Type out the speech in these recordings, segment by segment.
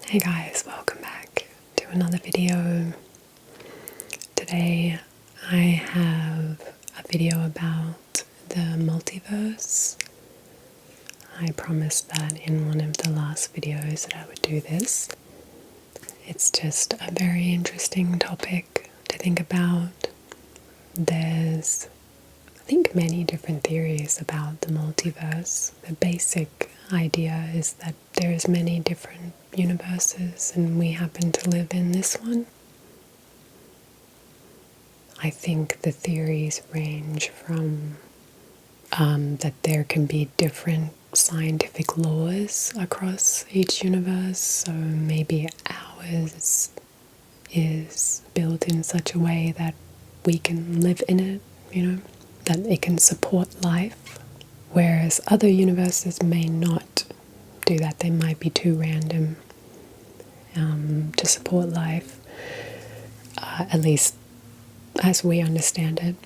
Hey guys, welcome back to another video. Today I have a video about the multiverse. I promised that in one of the last videos that I would do this. It's just a very interesting topic to think about. There's, I think, many different theories about the multiverse. The basic idea is that there's many different universes and we happen to live in this one. I think the theories range from that there can be different scientific laws across each universe, so maybe ours is built in such a way that we can live in it, that it can support life, whereas other universes may not do that. They might be too random to support life, at least as we understand it.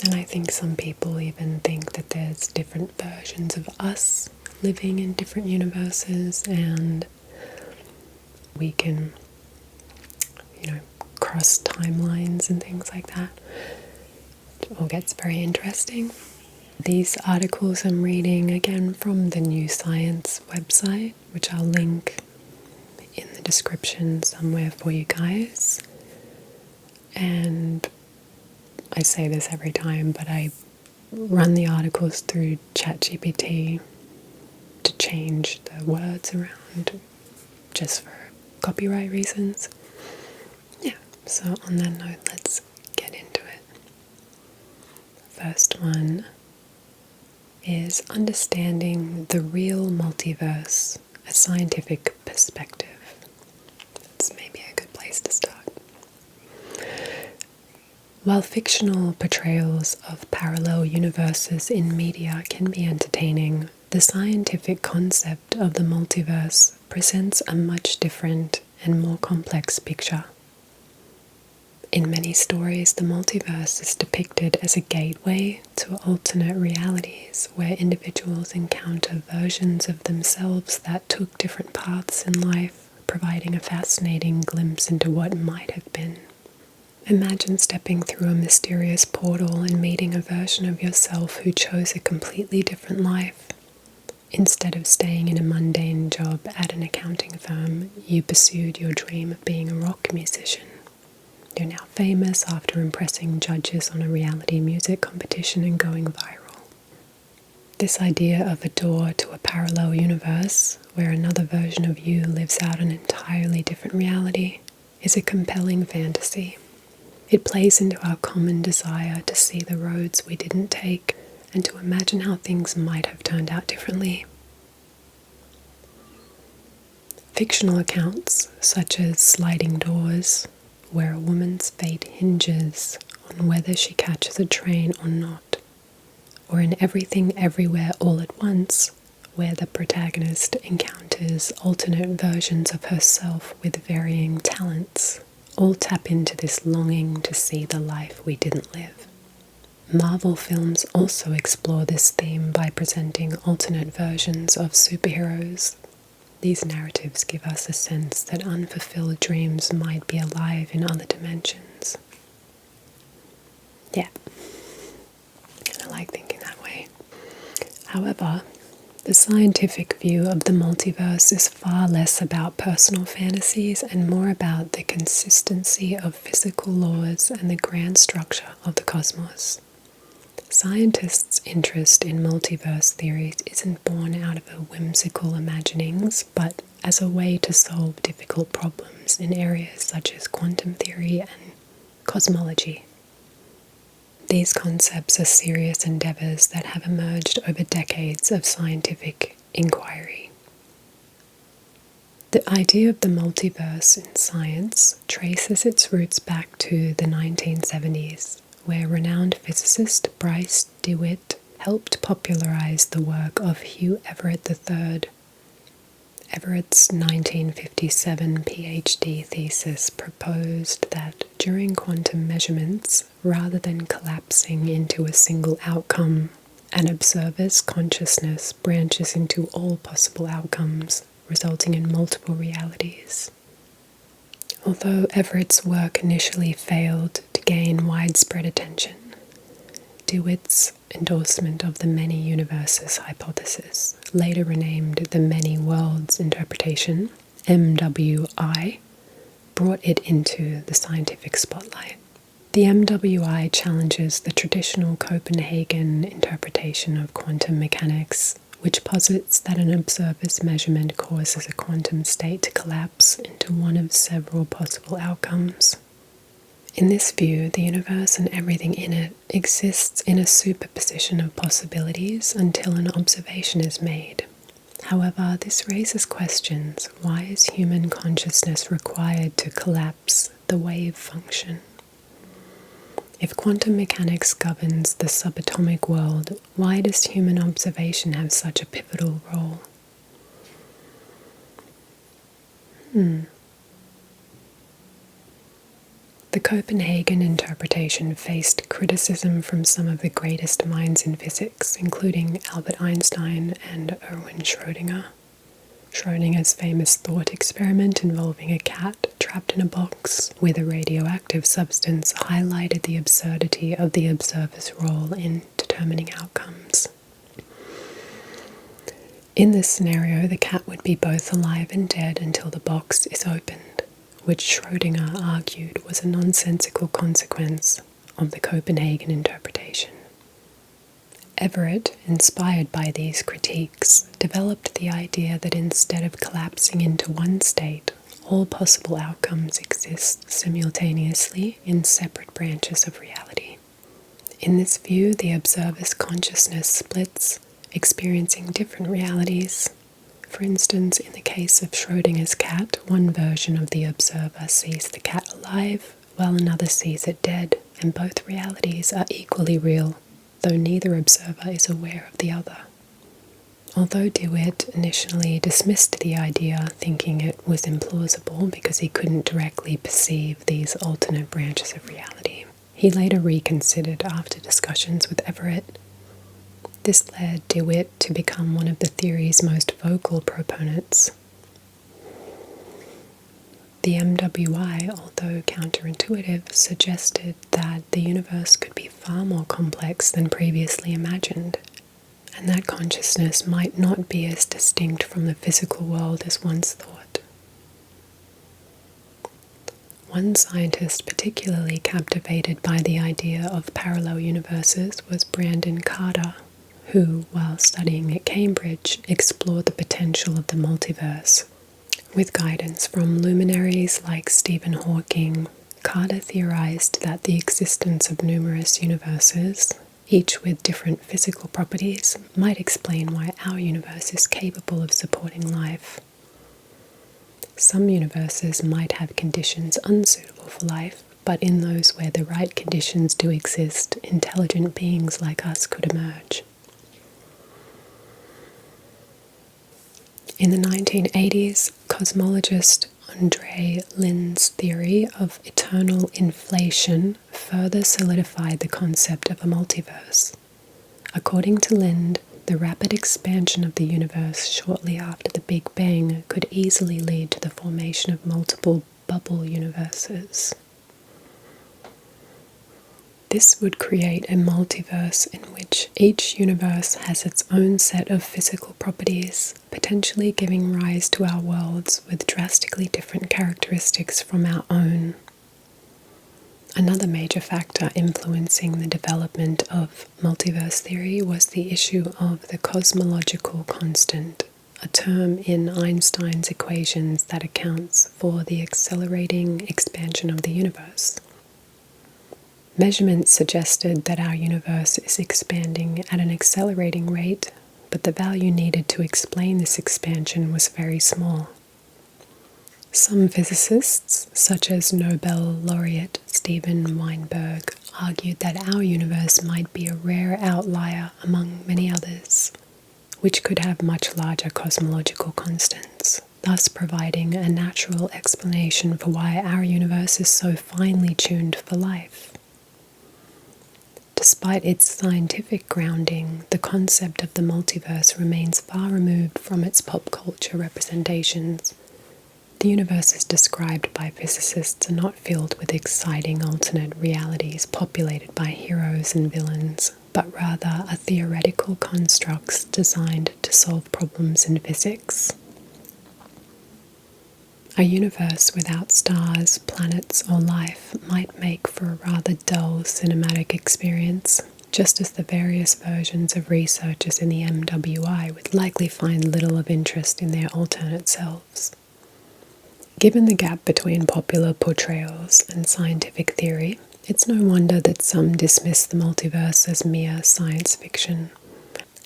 And I think some people even think that there's different versions of us living in different universes, and we can, cross timelines and things like that. It all gets very interesting. These articles I'm reading again from the New Science website, which I'll link in the description somewhere for you guys. And I say this every time, but I run the articles through ChatGPT to change the words around just for copyright reasons. Yeah, so on that note, let's get into it. The first one is understanding the real multiverse, a scientific perspective. That's maybe a good place to start. While fictional portrayals of parallel universes in media can be entertaining, the scientific concept of the multiverse presents a much different and more complex picture. In many stories, the multiverse is depicted as a gateway to alternate realities where individuals encounter versions of themselves that took different paths in life, providing a fascinating glimpse into what might have been. Imagine stepping through a mysterious portal and meeting a version of yourself who chose a completely different life. Instead of staying in a mundane job at an accounting firm, you pursued your dream of being a rock musician. You're now famous after impressing judges on a reality music competition and going viral. This idea of a door to a parallel universe, where another version of you lives out an entirely different reality, is a compelling fantasy. It plays into our common desire to see the roads we didn't take and to imagine how things might have turned out differently. Fictional accounts, such as Sliding Doors, where a woman's fate hinges on whether she catches a train or not, or in Everything Everywhere All at Once, where the protagonist encounters alternate versions of herself with varying talents, all tap into this longing to see the life we didn't live. Marvel films also explore this theme by presenting alternate versions of superheroes. These narratives give us a sense that unfulfilled dreams might be alive in other dimensions. Yeah, I like thinking that way. However, the scientific view of the multiverse is far less about personal fantasies and more about the consistency of physical laws and the grand structure of the cosmos. Scientists' interest in multiverse theories isn't born out of a whimsical imaginings, but as a way to solve difficult problems in areas such as quantum theory and cosmology. These concepts are serious endeavors that have emerged over decades of scientific inquiry. The idea of the multiverse in science traces its roots back to the 1970s, where renowned physicist Bryce DeWitt helped popularize the work of Hugh Everett III. Everett's 1957 PhD thesis proposed that during quantum measurements, rather than collapsing into a single outcome, an observer's consciousness branches into all possible outcomes, resulting in multiple realities. Although Everett's work initially failed to gain widespread attention, DeWitt's endorsement of the many universes hypothesis, later renamed the many worlds interpretation, MWI, brought it into the scientific spotlight. The MWI challenges the traditional Copenhagen interpretation of quantum mechanics, which posits that an observer's measurement causes a quantum state to collapse into one of several possible outcomes. In this view, the universe and everything in it exists in a superposition of possibilities until an observation is made. However, this raises questions. Why is human consciousness required to collapse the wave function? If quantum mechanics governs the subatomic world, why does human observation have such a pivotal role? The Copenhagen interpretation faced criticism from some of the greatest minds in physics, including Albert Einstein and Erwin Schrödinger. Schrödinger's famous thought experiment involving a cat trapped in a box with a radioactive substance highlighted the absurdity of the observer's role in determining outcomes. In this scenario, the cat would be both alive and dead until the box is opened, which Schrödinger argued was a nonsensical consequence of the Copenhagen interpretation. Everett, inspired by these critiques, developed the idea that instead of collapsing into one state, all possible outcomes exist simultaneously in separate branches of reality. In this view, the observer's consciousness splits, experiencing different realities. For instance, in the case of Schrödinger's cat, one version of the observer sees the cat alive, while another sees it dead, and both realities are equally real, though neither observer is aware of the other. Although DeWitt initially dismissed the idea, thinking it was implausible because he couldn't directly perceive these alternate branches of reality, he later reconsidered after discussions with Everett. This led DeWitt to become one of the theory's most vocal proponents. The MWI, although counterintuitive, suggested that the universe could be far more complex than previously imagined, and that consciousness might not be as distinct from the physical world as once thought. One scientist particularly captivated by the idea of parallel universes was Brandon Carter, who, while studying at Cambridge, explored the potential of the multiverse. With guidance from luminaries like Stephen Hawking, Carter theorized that the existence of numerous universes, each with different physical properties, might explain why our universe is capable of supporting life. Some universes might have conditions unsuitable for life, but in those where the right conditions do exist, intelligent beings like us could emerge. In the 1980s, cosmologist Andre Linde's theory of eternal inflation further solidified the concept of a multiverse. According to Linde, the rapid expansion of the universe shortly after the Big Bang could easily lead to the formation of multiple bubble universes. This would create a multiverse in which each universe has its own set of physical properties, potentially giving rise to our worlds with drastically different characteristics from our own. Another major factor influencing the development of multiverse theory was the issue of the cosmological constant, a term in Einstein's equations that accounts for the accelerating expansion of the universe. Measurements suggested that our universe is expanding at an accelerating rate, but the value needed to explain this expansion was very small. Some physicists, such as Nobel laureate Steven Weinberg, argued that our universe might be a rare outlier among many others, which could have much larger cosmological constants, thus providing a natural explanation for why our universe is so finely tuned for life. despite its scientific grounding, the concept of the multiverse remains far removed from its pop culture representations. The universe as described by physicists are not filled with exciting alternate realities populated by heroes and villains, but rather are theoretical constructs designed to solve problems in physics. A universe without stars, planets, or life might make for a rather dull cinematic experience, just as the various versions of researchers in the MWI would likely find little of interest in their alternate selves. Given the gap between popular portrayals and scientific theory, it's no wonder that some dismiss the multiverse as mere science fiction.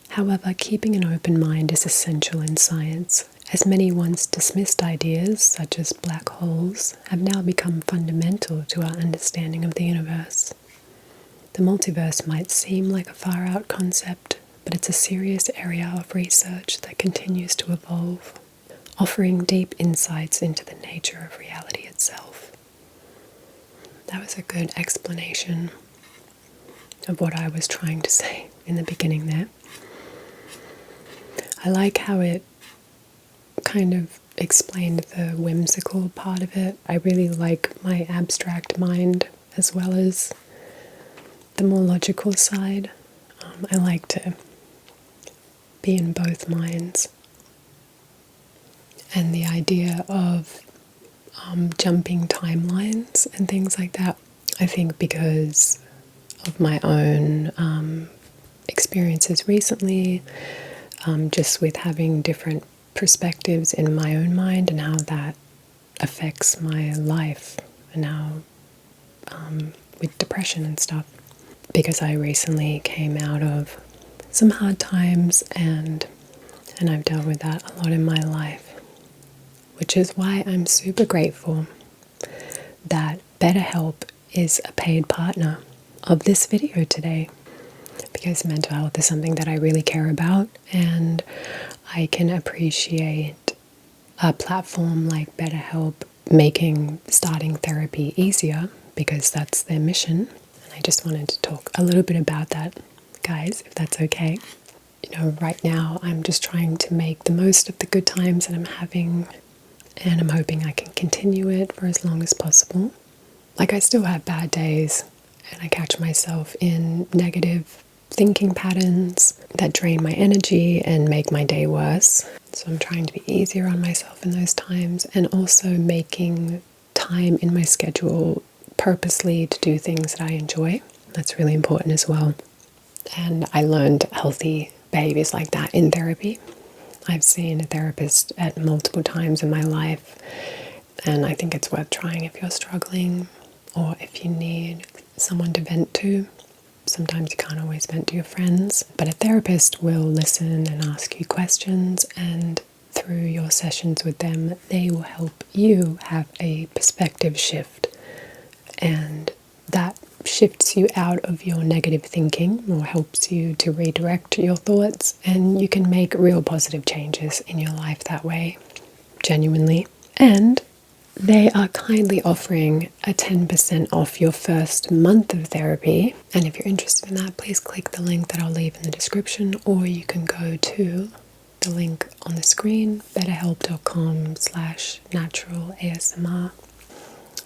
However, keeping an open mind is essential in science, as many once dismissed ideas, such as black holes, have now become fundamental to our understanding of the universe. The multiverse might seem like a far-out concept, but it's a serious area of research that continues to evolve, offering deep insights into the nature of reality itself. That was a good explanation of what I was trying to say in the beginning there. I like how it kind of explained the whimsical part of it. I really like my abstract mind as well as the more logical side. I like to be in both minds. And the idea of jumping timelines and things like that, I think because of my own experiences recently, just with having different perspectives in my own mind and how that affects my life and how with depression and stuff, because I recently came out of some hard times and I've dealt with that a lot in my life, which is why I'm super grateful that BetterHelp is a paid partner of this video today, because mental health is something that I really care about, and I can appreciate a platform like BetterHelp making starting therapy easier, because that's their mission. And I just wanted to talk a little bit about that, guys, if that's okay. You know, right now I'm just trying to make the most of the good times that I'm having, and I'm hoping I can continue it for as long as possible. Like, I still have bad days, and I catch myself in negative thinking patterns that drain my energy and make my day worse. So I'm trying to be easier on myself in those times, and also making time in my schedule purposely to do things that I enjoy. That's really important as well. And I learned healthy behaviors like that in therapy. I've seen a therapist at multiple times in my life, and I think it's worth trying if you're struggling or if you need someone to vent to. Sometimes you can't always vent to your friends, but a therapist will listen and ask you questions, and through your sessions with them, they will help you have a perspective shift, and that shifts you out of your negative thinking or helps you to redirect your thoughts, and you can make real positive changes in your life that way, genuinely. And they are kindly offering a 10% off your first month of therapy. And if you're interested in that, please click the link that I'll leave in the description, or you can go to the link on the screen, betterhelp.com/naturalasmr.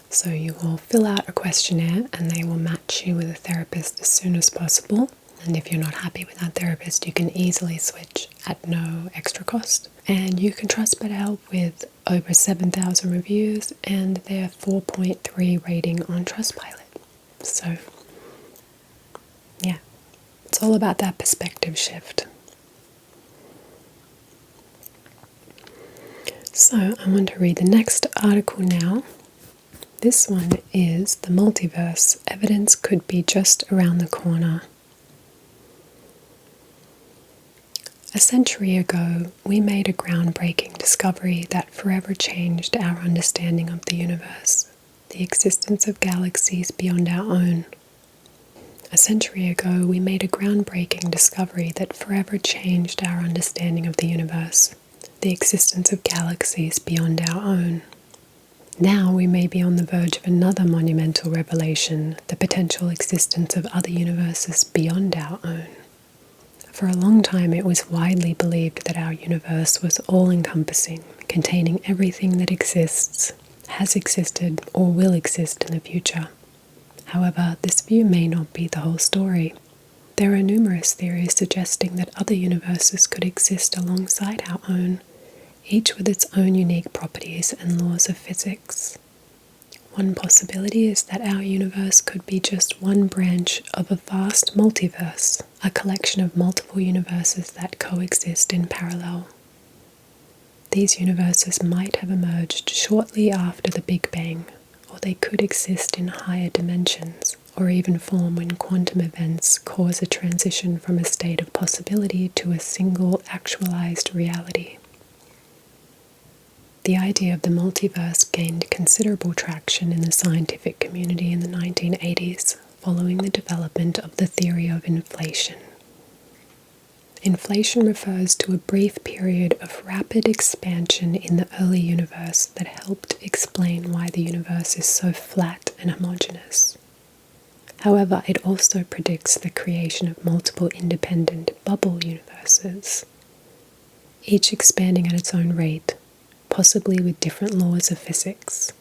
So you will fill out a questionnaire and they will match you with a therapist as soon as possible. And if you're not happy with that therapist, you can easily switch at no extra cost. And you can trust BetterHelp with over 7,000 reviews and their 4.3 rating on Trustpilot. So, yeah, it's all about that perspective shift. So, I want to read the next article now. This one is The Multiverse. Evidence could be just around the corner. A century ago, we made a groundbreaking discovery that forever changed our understanding of the universe, the existence of galaxies beyond our own. A century ago, we made a groundbreaking discovery that forever changed our understanding of the universe, the existence of galaxies beyond our own. Now we may be on the verge of another monumental revelation, the potential existence of other universes beyond our own. For a long time it was widely believed that our universe was all-encompassing, containing everything that exists, has existed, or will exist in the future. However, this view may not be the whole story. There are numerous theories suggesting that other universes could exist alongside our own, each with its own unique properties and laws of physics. One possibility is that our universe could be just one branch of a vast multiverse, a collection of multiple universes that coexist in parallel. These universes might have emerged shortly after the Big Bang, or they could exist in higher dimensions, or even form when quantum events cause a transition from a state of possibility to a single actualized reality. The idea of the multiverse gained considerable traction in the scientific community in the 1980s, following the development of the theory of inflation. Inflation refers to a brief period of rapid expansion in the early universe that helped explain why the universe is so flat and homogeneous. However, it also predicts the creation of multiple independent bubble universes, each expanding at its own rate, possibly with different laws of physics.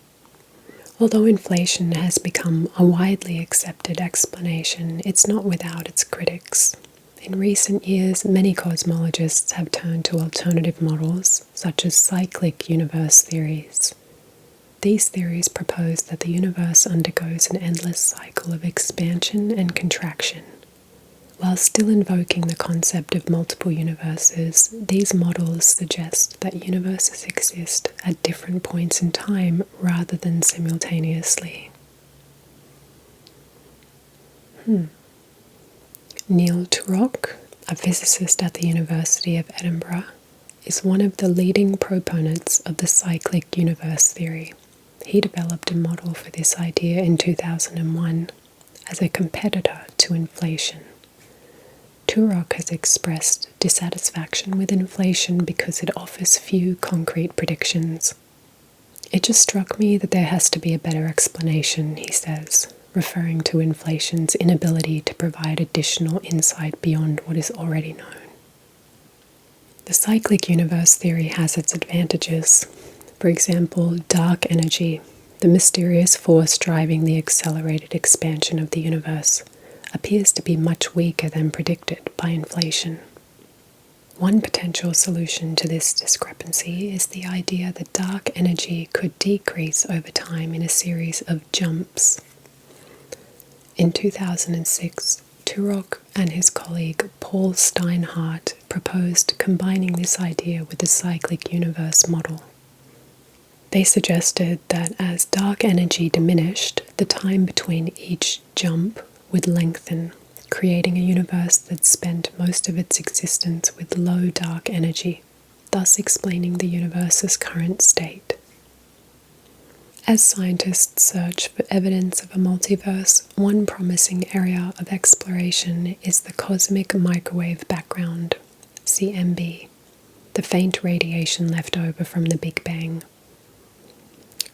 Although inflation has become a widely accepted explanation, it's not without its critics. In recent years, many cosmologists have turned to alternative models, such as cyclic universe theories. These theories propose that the universe undergoes an endless cycle of expansion and contraction. While still invoking the concept of multiple universes, these models suggest that universes exist at different points in time rather than simultaneously. Neil Turok, a physicist at the University of Edinburgh, is one of the leading proponents of the cyclic universe theory. He developed a model for this idea in 2001 as a competitor to inflation. Turok has expressed dissatisfaction with inflation because it offers few concrete predictions. It just struck me that there has to be a better explanation, he says, referring to inflation's inability to provide additional insight beyond what is already known. The cyclic universe theory has its advantages. For example, dark energy, the mysterious force driving the accelerated expansion of the universe, appears to be much weaker than predicted by inflation. One potential solution to this discrepancy is the idea that dark energy could decrease over time in a series of jumps. In 2006, Turok and his colleague Paul Steinhardt proposed combining this idea with the cyclic universe model. They suggested that as dark energy diminished, the time between each jump would lengthen, creating a universe that spent most of its existence with low dark energy, thus explaining the universe's current state. As scientists search for evidence of a multiverse, one promising area of exploration is the cosmic microwave background, CMB, the faint radiation left over from the Big Bang.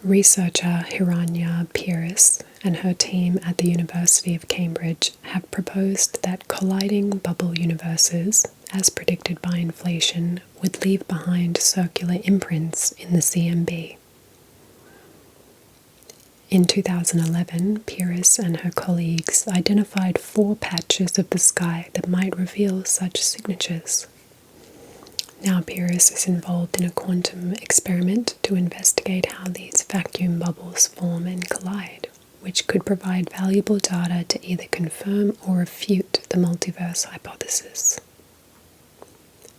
Researcher Hiranya Peiris and her team at the University of Cambridge have proposed that colliding bubble universes, as predicted by inflation, would leave behind circular imprints in the CMB. In 2011, Peiris and her colleagues identified 4 patches of the sky that might reveal such signatures. Now Peiris is involved in a quantum experiment to investigate how these vacuum bubbles form and collide, which could provide valuable data to either confirm or refute the multiverse hypothesis.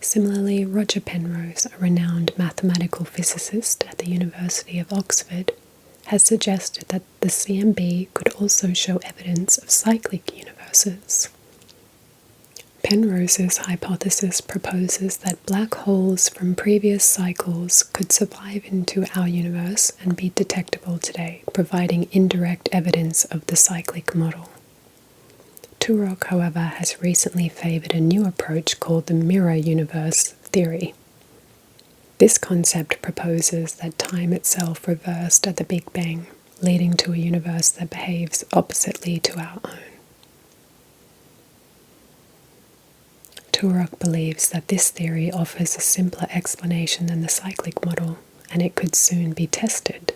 Similarly, Roger Penrose, a renowned mathematical physicist at the University of Oxford, has suggested that the CMB could also show evidence of cyclic universes. Penrose's hypothesis proposes that black holes from previous cycles could survive into our universe and be detectable today, providing indirect evidence of the cyclic model. Turok, however, has recently favored a new approach called the mirror universe theory. This concept proposes that time itself reversed at the Big Bang, leading to a universe that behaves oppositely to our own. Turok believes that this theory offers a simpler explanation than the cyclic model, and it could soon be tested.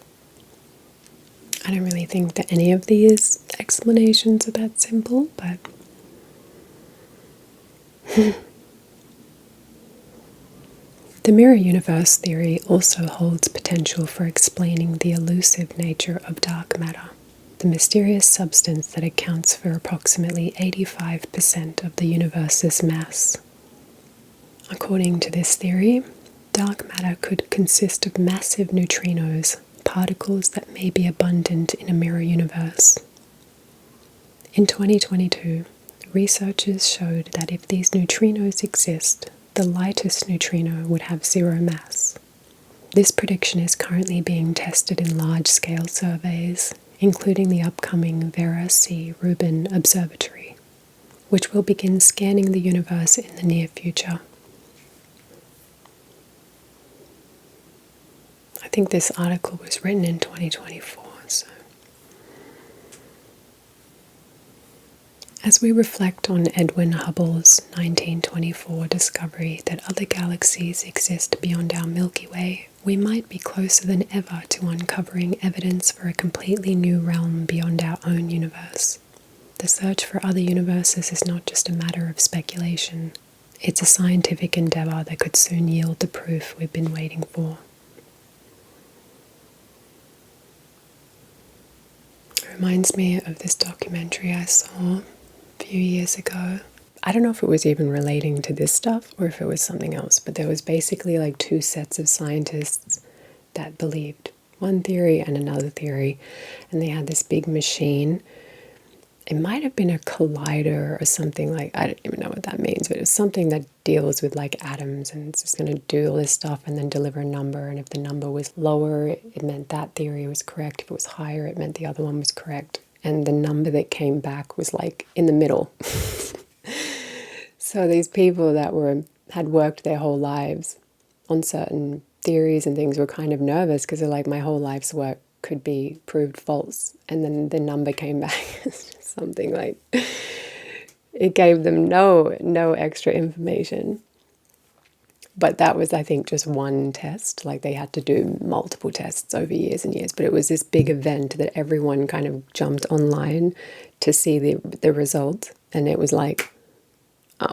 I don't really think that any of these explanations are that simple, but the mirror universe theory also holds potential for explaining the elusive nature of dark matter, the mysterious substance that accounts for approximately 85% of the universe's mass. According to this theory, dark matter could consist of massive neutrinos, particles that may be abundant in a mirror universe. In 2022, researchers showed that if these neutrinos exist, the lightest neutrino would have zero mass. This prediction is currently being tested in large-scale surveys, including the upcoming Vera C. Rubin Observatory, which will begin scanning the universe in the near future. I think this article was written in 2024. So, as we reflect on Edwin Hubble's 1924 discovery that other galaxies exist beyond our Milky Way, we might be closer than ever to uncovering evidence for a completely new realm beyond our own universe. The search for other universes is not just a matter of speculation. It's a scientific endeavor that could soon yield the proof we've been waiting for. It reminds me of this documentary I saw a few years ago. I don't know if it was even relating to this stuff or if it was something else, but there was basically like two sets of scientists that believed one theory and another theory, and they had this big machine. It might have been a collider or something, like, I don't even know what that means, but it was something that deals with like atoms, and it's just going to do all this stuff and then deliver a number, and if the number was lower, it meant that theory was correct. If it was higher, it meant the other one was correct. And the number that came back was like in the middle. So these people that had worked their whole lives on certain theories and things were kind of nervous because they're like, my whole life's work could be proved false. And then the number came back. It's just something like, it gave them no extra information. But that was, I think, just one test. Like they had to do multiple tests over years and years. But it was this big event that everyone kind of jumped online to see the result. And it was like, oh,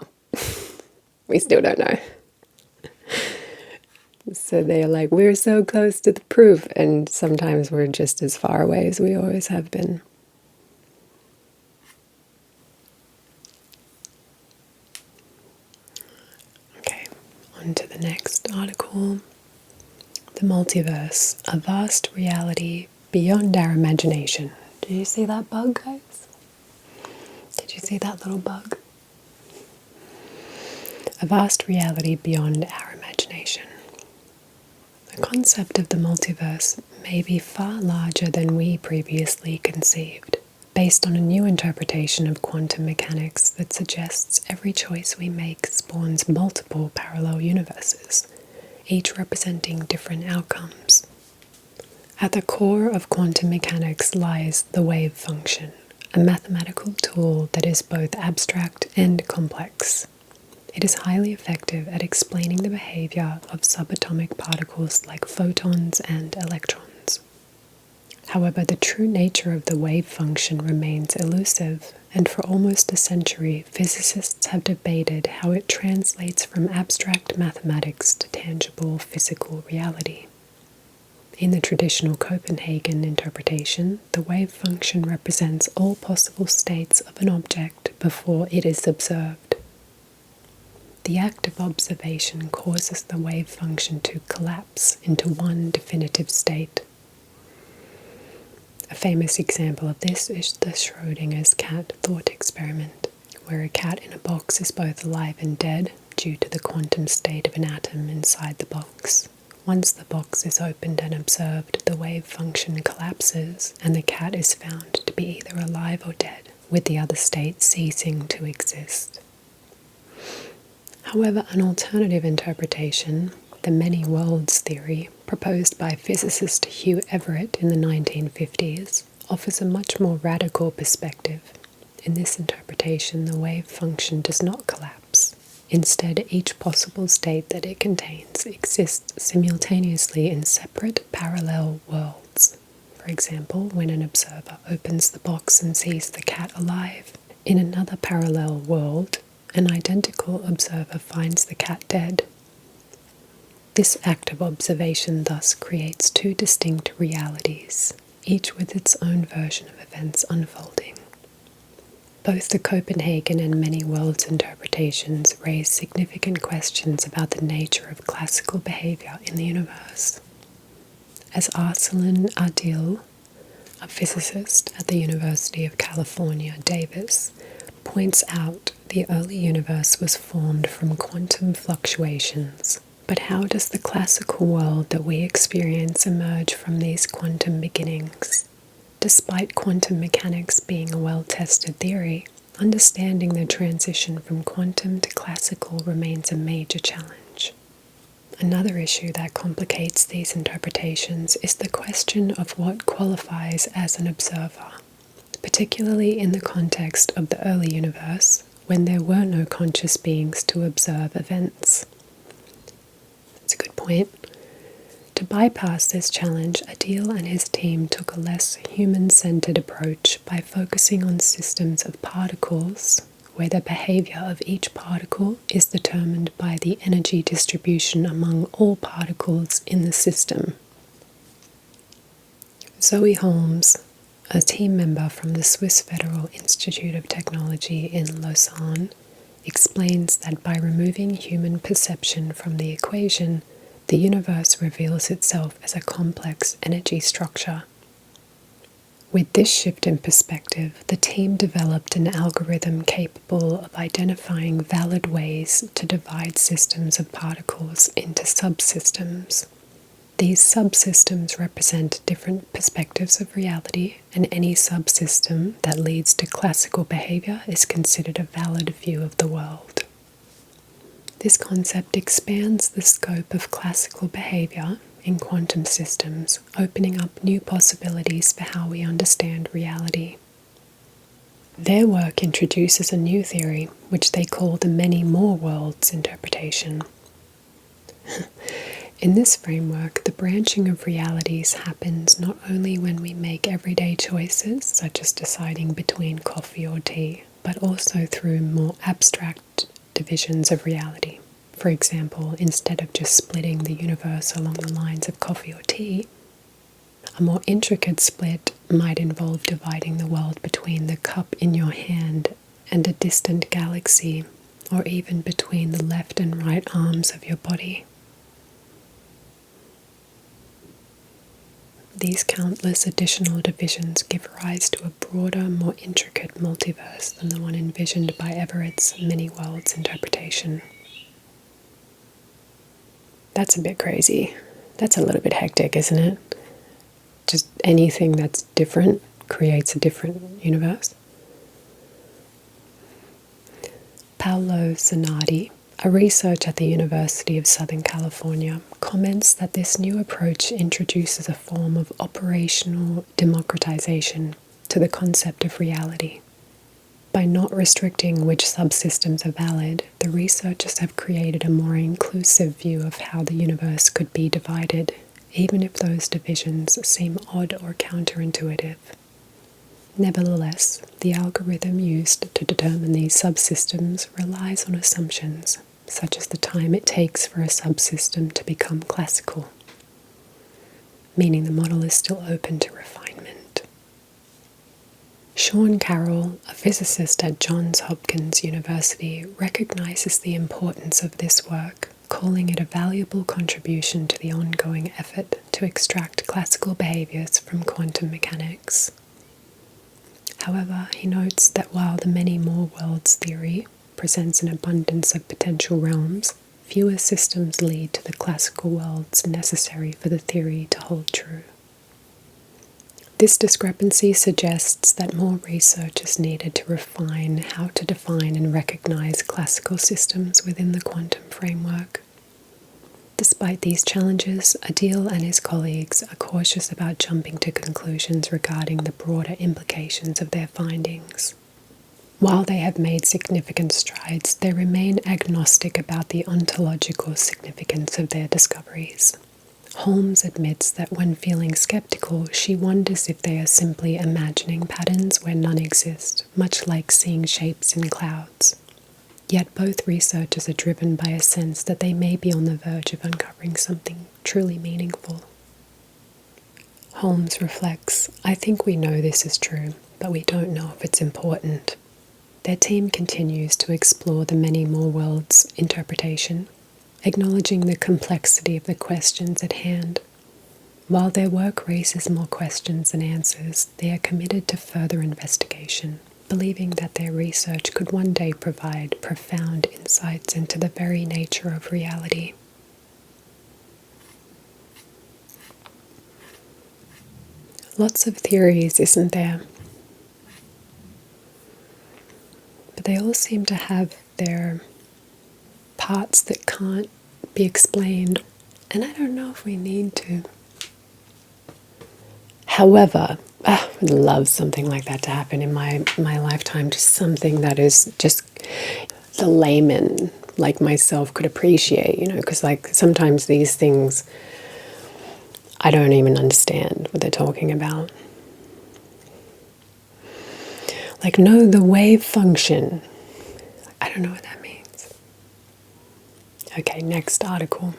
we still don't know. So they're like, we're so close to the proof. And sometimes we're just as far away as we always have been. Okay, on to the next article. The multiverse, a vast reality beyond our imagination. Did you see that bug, guys? Did you see that little bug? A vast reality beyond our imagination. The concept of the multiverse may be far larger than we previously conceived, based on a new interpretation of quantum mechanics that suggests every choice we make spawns multiple parallel universes, each representing different outcomes. At the core of quantum mechanics lies the wave function, a mathematical tool that is both abstract and complex. It is highly effective at explaining the behavior of subatomic particles like photons and electrons. However, the true nature of the wave function remains elusive, and for almost a century, physicists have debated how it translates from abstract mathematics to tangible physical reality. In the traditional Copenhagen interpretation, the wave function represents all possible states of an object before it is observed. The act of observation causes the wave function to collapse into one definitive state. A famous example of this is the Schrödinger's cat thought experiment, where a cat in a box is both alive and dead due to the quantum state of an atom inside the box. Once the box is opened and observed, the wave function collapses and the cat is found to be either alive or dead, with the other state ceasing to exist. However, an alternative interpretation, the many worlds theory, proposed by physicist Hugh Everett in the 1950s, offers a much more radical perspective. In this interpretation, the wave function does not collapse. Instead, each possible state that it contains exists simultaneously in separate parallel worlds. For example, when an observer opens the box and sees the cat alive, in another parallel world, an identical observer finds the cat dead. This act of observation thus creates two distinct realities, each with its own version of events unfolding. Both the Copenhagen and many worlds interpretations raise significant questions about the nature of classical behavior in the universe. As Arsalan Adil, a physicist at the University of California, Davis, points out, the early universe was formed from quantum fluctuations. But how does the classical world that we experience emerge from these quantum beginnings? Despite quantum mechanics being a well-tested theory, understanding the transition from quantum to classical remains a major challenge. Another issue that complicates these interpretations is the question of what qualifies as an observer, particularly in the context of the early universe, when there were no conscious beings to observe events. That's a good point. To bypass this challenge, Adil and his team took a less human-centered approach by focusing on systems of particles, where the behavior of each particle is determined by the energy distribution among all particles in the system. Zoe Holmes, a team member from the Swiss Federal Institute of Technology in Lausanne, explains that by removing human perception from the equation, the universe reveals itself as a complex energy structure. With this shift in perspective, the team developed an algorithm capable of identifying valid ways to divide systems of particles into subsystems. These subsystems represent different perspectives of reality, and any subsystem that leads to classical behavior is considered a valid view of the world. This concept expands the scope of classical behavior in quantum systems, opening up new possibilities for how we understand reality. Their work introduces a new theory, which they call the many more worlds interpretation. In this framework, the branching of realities happens not only when we make everyday choices, such as deciding between coffee or tea, but also through more abstract divisions of reality. For example, instead of just splitting the universe along the lines of coffee or tea, a more intricate split might involve dividing the world between the cup in your hand and a distant galaxy, or even between the left and right arms of your body. These countless additional divisions give rise to a broader, more intricate multiverse than the one envisioned by Everett's many worlds interpretation. That's a bit crazy. That's a little bit hectic, isn't it? Just anything that's different creates a different universe. Paolo Zanardi, a researcher at the University of Southern California, comments that this new approach introduces a form of operational democratization to the concept of reality. By not restricting which subsystems are valid, the researchers have created a more inclusive view of how the universe could be divided, even if those divisions seem odd or counterintuitive. Nevertheless, the algorithm used to determine these subsystems relies on assumptions, such as the time it takes for a subsystem to become classical, meaning the model is still open to refinement. Sean Carroll, a physicist at Johns Hopkins University, recognizes the importance of this work, calling it a valuable contribution to the ongoing effort to extract classical behaviors from quantum mechanics. However, he notes that while the many more worlds theory presents an abundance of potential realms, fewer systems lead to the classical worlds necessary for the theory to hold true. This discrepancy suggests that more research is needed to refine how to define and recognize classical systems within the quantum framework. Despite these challenges, Adil and his colleagues are cautious about jumping to conclusions regarding the broader implications of their findings. While they have made significant strides, they remain agnostic about the ontological significance of their discoveries. Holmes admits that when feeling skeptical, she wonders if they are simply imagining patterns where none exist, much like seeing shapes in clouds. Yet both researchers are driven by a sense that they may be on the verge of uncovering something truly meaningful. Holmes reflects, "I think we know this is true, but we don't know if it's important." Their team continues to explore the many more worlds interpretation, acknowledging the complexity of the questions at hand. While their work raises more questions than answers, they are committed to further investigation, believing that their research could one day provide profound insights into the very nature of reality. Lots of theories, isn't there? But they all seem to have their parts that can't be explained, and I don't know if we need to. However, I would love something like that to happen in my lifetime, just something that is just the layman like myself could appreciate, because like sometimes these things I don't even understand what they're talking about. Like, no, the wave function. I don't know what that means. Okay, next article.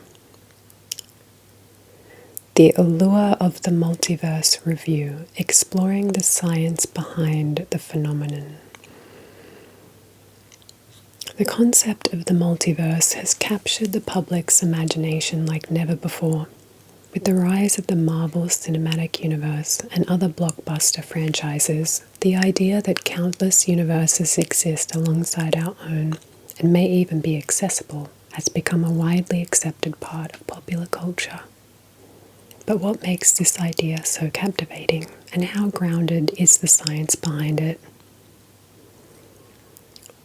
The Allure of the Multiverse Review, exploring the science behind the phenomenon. The concept of the multiverse has captured the public's imagination like never before. With the rise of the Marvel Cinematic Universe and other blockbuster franchises, the idea that countless universes exist alongside our own and may even be accessible has become a widely accepted part of popular culture. But what makes this idea so captivating, and how grounded is the science behind it?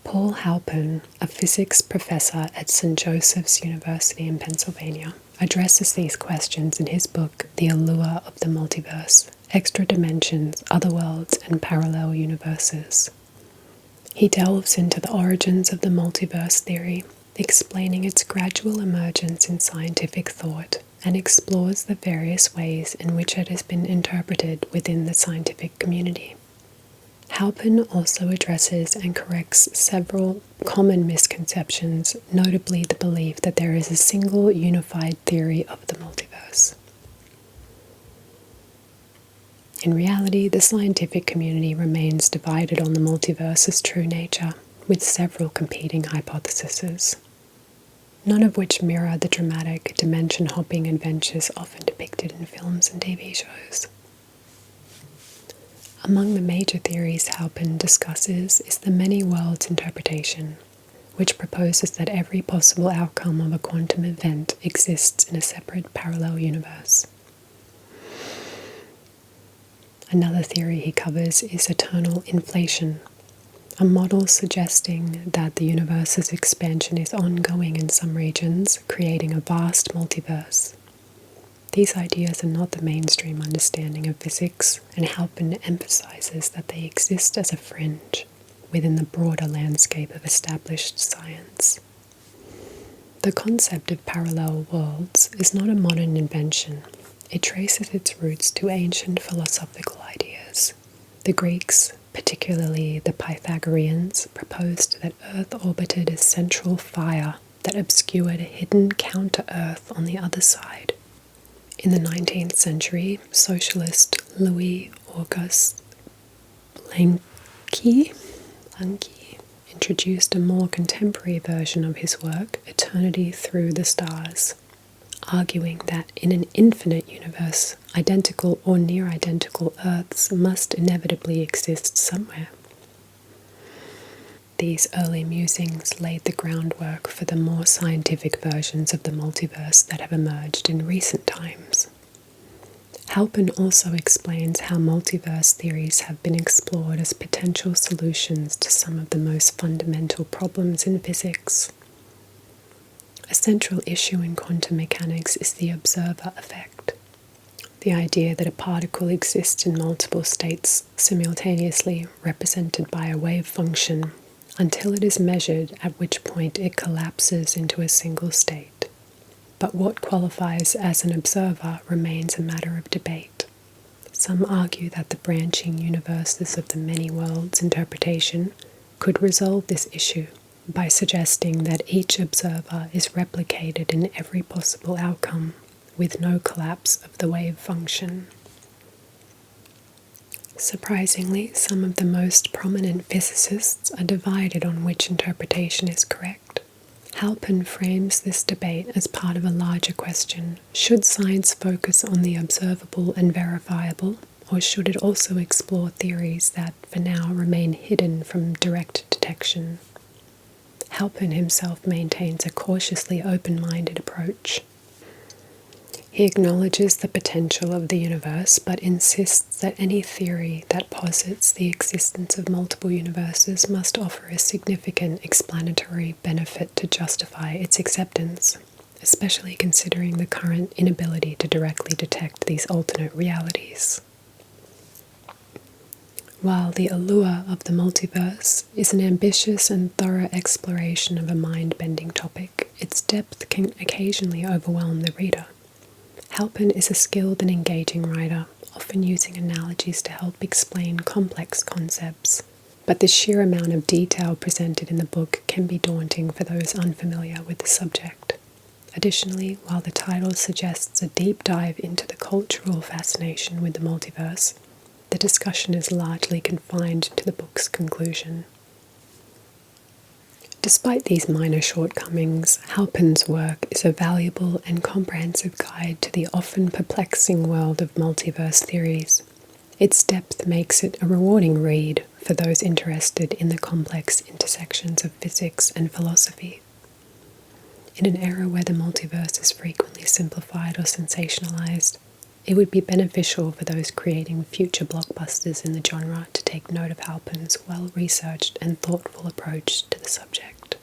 Paul Halpern, a physics professor at St. Joseph's University in Pennsylvania, addresses these questions in his book, The Allure of the Multiverse: Extra Dimensions, Other Worlds, and Parallel Universes. He delves into the origins of the multiverse theory, explaining its gradual emergence in scientific thought, and explores the various ways in which it has been interpreted within the scientific community. Halpern also addresses and corrects several common misconceptions, notably the belief that there is a single unified theory of the multiverse. In reality, the scientific community remains divided on the multiverse's true nature, with several competing hypotheses, none of which mirror the dramatic, dimension-hopping adventures often depicted in films and TV shows. Among the major theories Halpern discusses is the many worlds interpretation, which proposes that every possible outcome of a quantum event exists in a separate parallel universe. Another theory he covers is eternal inflation, a model suggesting that the universe's expansion is ongoing in some regions, creating a vast multiverse. These ideas are not the mainstream understanding of physics, and Halpern emphasizes that they exist as a fringe within the broader landscape of established science. The concept of parallel worlds is not a modern invention. It traces its roots to ancient philosophical ideas. The Greeks, particularly the Pythagoreans, proposed that Earth orbited a central fire that obscured a hidden counter-Earth on the other side. In the 19th century, socialist Louis Auguste Blanqui introduced a more contemporary version of his work, Eternity Through the Stars, arguing that in an infinite universe, identical or near-identical Earths must inevitably exist somewhere. These early musings laid the groundwork for the more scientific versions of the multiverse that have emerged in recent times. Halpern also explains how multiverse theories have been explored as potential solutions to some of the most fundamental problems in physics. A central issue in quantum mechanics is the observer effect. The idea that a particle exists in multiple states simultaneously, represented by a wave function, until it is measured, at which point it collapses into a single state. But what qualifies as an observer remains a matter of debate. Some argue that the branching universes of the many worlds interpretation could resolve this issue by suggesting that each observer is replicated in every possible outcome, with no collapse of the wave function. Surprisingly, some of the most prominent physicists are divided on which interpretation is correct. Halpern frames this debate as part of a larger question: should science focus on the observable and verifiable, or should it also explore theories that, for now, remain hidden from direct detection? Halpern himself maintains a cautiously open-minded approach. He acknowledges the potential of the universe, but insists that any theory that posits the existence of multiple universes must offer a significant explanatory benefit to justify its acceptance, especially considering the current inability to directly detect these alternate realities. While the allure of the multiverse is an ambitious and thorough exploration of a mind-bending topic, its depth can occasionally overwhelm the reader. Halpern is a skilled and engaging writer, often using analogies to help explain complex concepts, but the sheer amount of detail presented in the book can be daunting for those unfamiliar with the subject. Additionally, while the title suggests a deep dive into the cultural fascination with the multiverse, the discussion is largely confined to the book's conclusion. Despite these minor shortcomings, Halpern's work is a valuable and comprehensive guide to the often perplexing world of multiverse theories. Its depth makes it a rewarding read for those interested in the complex intersections of physics and philosophy. In an era where the multiverse is frequently simplified or sensationalized, it would be beneficial for those creating future blockbusters in the genre to take note of Halpern's well-researched and thoughtful approach to the subject.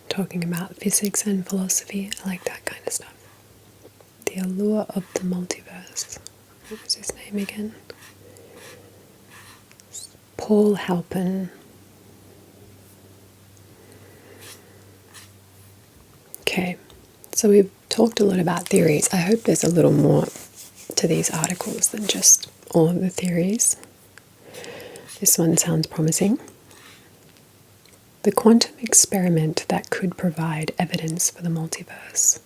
Talking about physics and philosophy, I like that kind of stuff. The allure of the multiverse. What was his name again? Paul Halpern. Okay, so we've talked a lot about theories. I hope there's a little more to these articles than just all of the theories. This one sounds promising. The quantum experiment that could provide evidence for the multiverse.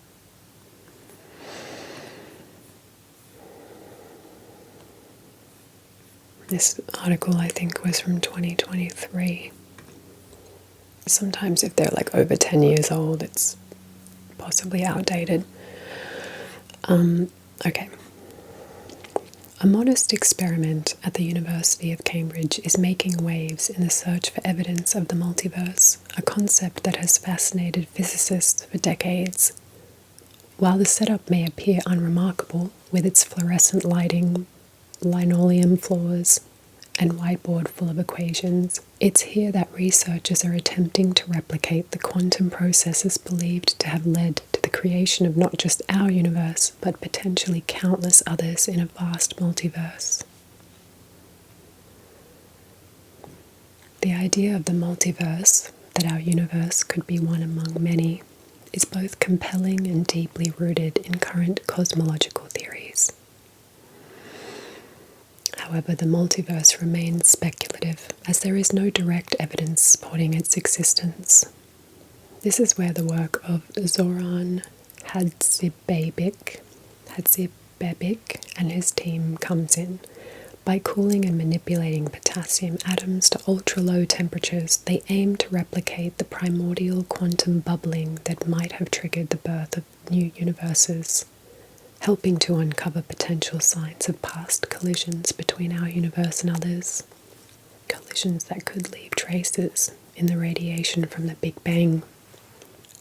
This article, I think, was from 2023. Sometimes if they're like over 10 years old, it's possibly outdated. Okay. A modest experiment at the University of Cambridge is making waves in the search for evidence of the multiverse, a concept that has fascinated physicists for decades. While the setup may appear unremarkable, with its fluorescent lighting, linoleum floors, and whiteboard full of equations, it's here that researchers are attempting to replicate the quantum processes believed to have led to the creation of not just our universe, but potentially countless others in a vast multiverse. The idea of the multiverse, that our universe could be one among many, is both compelling and deeply rooted in current cosmological theories. However, the multiverse remains speculative, as there is no direct evidence supporting its existence. This is where the work of Zoran Hadzibejic and his team comes in. By cooling and manipulating potassium atoms to ultra-low temperatures, they aim to replicate the primordial quantum bubbling that might have triggered the birth of new universes, helping to uncover potential signs of past collisions between our universe and others, collisions that could leave traces in the radiation from the Big Bang.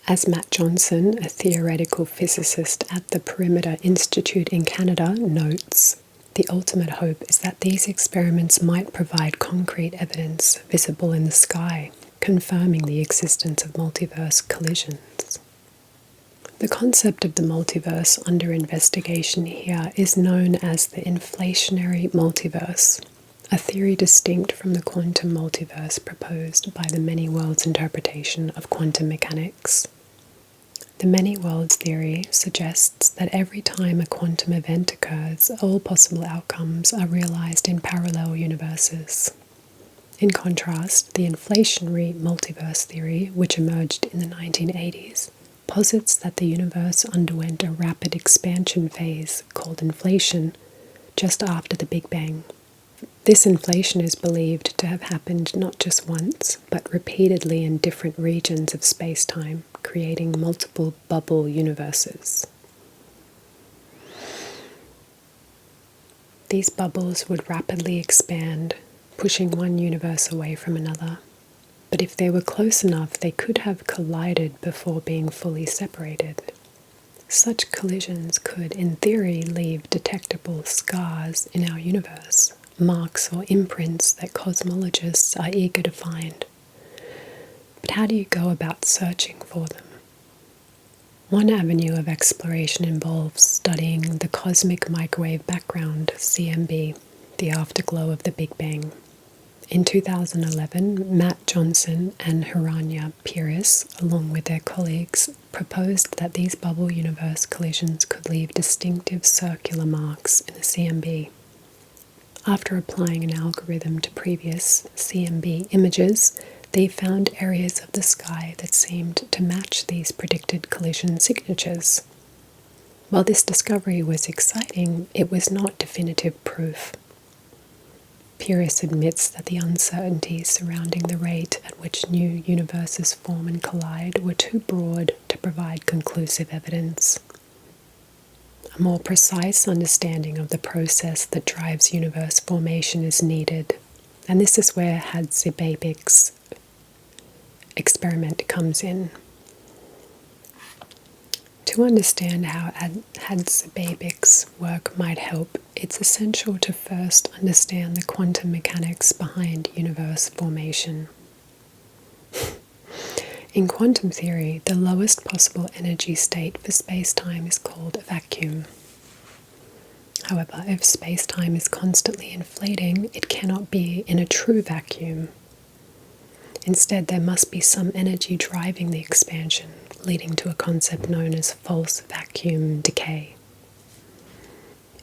As Matt Johnson, a theoretical physicist at the Perimeter Institute in Canada, notes, the ultimate hope is that these experiments might provide concrete evidence visible in the sky, confirming the existence of multiverse collisions. The concept of the multiverse under investigation here is known as the inflationary multiverse, a theory distinct from the quantum multiverse proposed by the many worlds interpretation of quantum mechanics. The many worlds theory suggests that every time a quantum event occurs, all possible outcomes are realized in parallel universes. In contrast, the inflationary multiverse theory, which emerged in the 1980s, posits that the universe underwent a rapid expansion phase called inflation just after the Big Bang. This inflation is believed to have happened not just once, but repeatedly in different regions of space-time, creating multiple bubble universes. These bubbles would rapidly expand, pushing one universe away from another. But if they were close enough, they could have collided before being fully separated. Such collisions could, in theory, leave detectable scars in our universe, marks or imprints that cosmologists are eager to find. But how do you go about searching for them? One avenue of exploration involves studying the cosmic microwave background, CMB, the afterglow of the Big Bang. In 2011, Matt Johnson and Hiranya Piris, along with their colleagues, proposed that these bubble universe collisions could leave distinctive circular marks in the CMB. After applying an algorithm to previous CMB images, they found areas of the sky that seemed to match these predicted collision signatures. While this discovery was exciting, it was not definitive proof. Piris admits that the uncertainties surrounding the rate at which new universes form and collide were too broad to provide conclusive evidence. A more precise understanding of the process that drives universe formation is needed, and this is where Hadzi-Babik's experiment comes in. To understand how Hadzi-Babik's work might help, it's essential to first understand the quantum mechanics behind universe formation. In quantum theory, the lowest possible energy state for space-time is called a vacuum. However, if space-time is constantly inflating, it cannot be in a true vacuum. Instead, there must be some energy driving the expansion, leading to a concept known as false vacuum decay.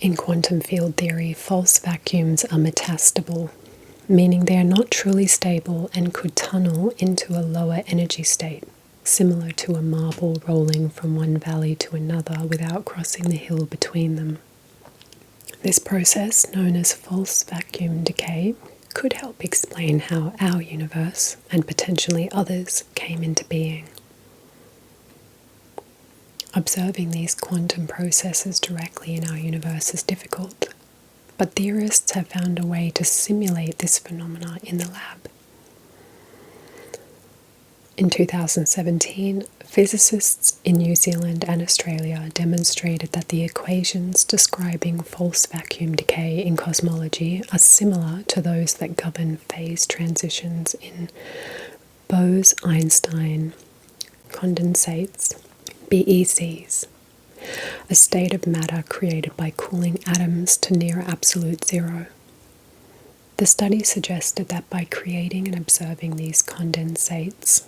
In quantum field theory, false vacuums are metastable, meaning they are not truly stable and could tunnel into a lower energy state, similar to a marble rolling from one valley to another without crossing the hill between them. This process, known as false vacuum decay, could help explain how our universe, and potentially others, came into being. Observing these quantum processes directly in our universe is difficult, but theorists have found a way to simulate this phenomena in the lab. In 2017, physicists in New Zealand and Australia demonstrated that the equations describing false vacuum decay in cosmology are similar to those that govern phase transitions in Bose-Einstein condensates, BECs, a state of matter created by cooling atoms to near absolute zero. The study suggested that by creating and observing these condensates,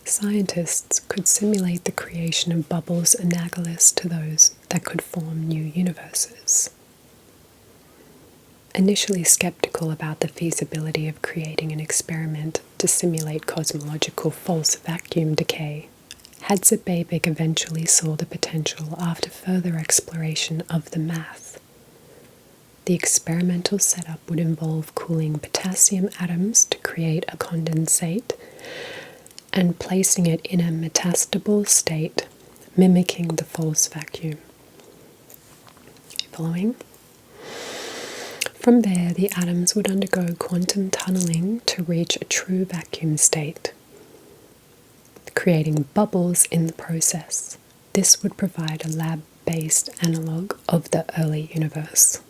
scientists could simulate the creation of bubbles analogous to those that could form new universes. Initially skeptical about the feasibility of creating an experiment to simulate cosmological false vacuum decay, Hadzi-Babik eventually saw the potential after further exploration of the math. The experimental setup would involve cooling potassium atoms to create a condensate and placing it in a metastable state, mimicking the false vacuum. Following? From there, the atoms would undergo quantum tunneling to reach a true vacuum state, creating bubbles in the process. This would provide a lab-based analogue of the early universe.